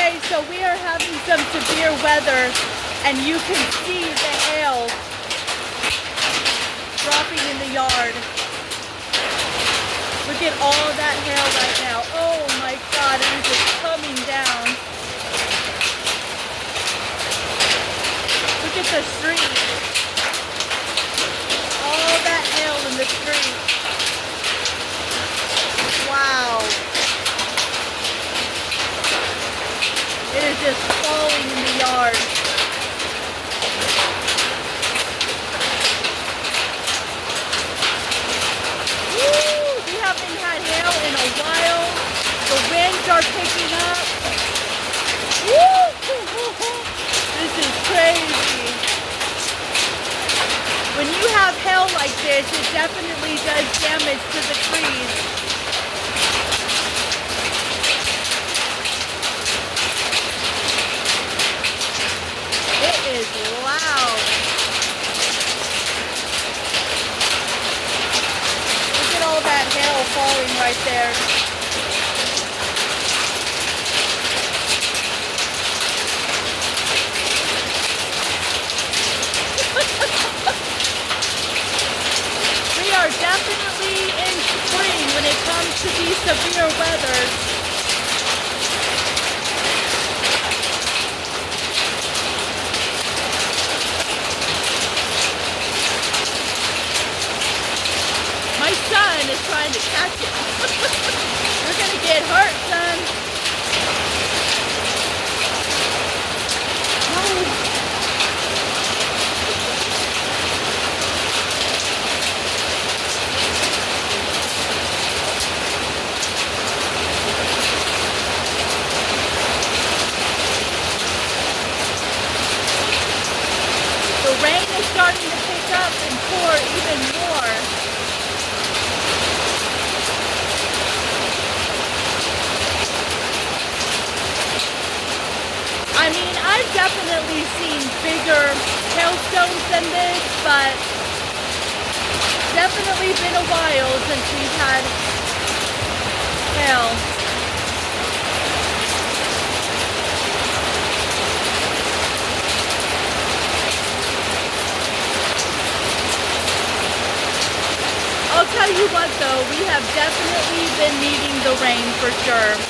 Okay, so we are having some severe weather, and you can see the hail dropping in the yard. Look at all that hail right now. Oh my God, it is just coming down. Look at the street. All that hail in the street. Wow. It is just falling in the yard. Woo! We haven't had hail in a while. The winds are picking up. Woo! This is crazy. When you have hail like this, it definitely does damage to the trees. It is loud. Look at all that hail falling right there. We are definitely in spring when it comes to these severe weather. My son is trying to catch it. You're gonna get hurt, son. Oh. The rain is starting to pick up and pour even more. I mean, I've definitely seen bigger hailstones than this, but definitely been a while since we've had hail. I'll tell you what though, we have definitely been needing the rain for sure.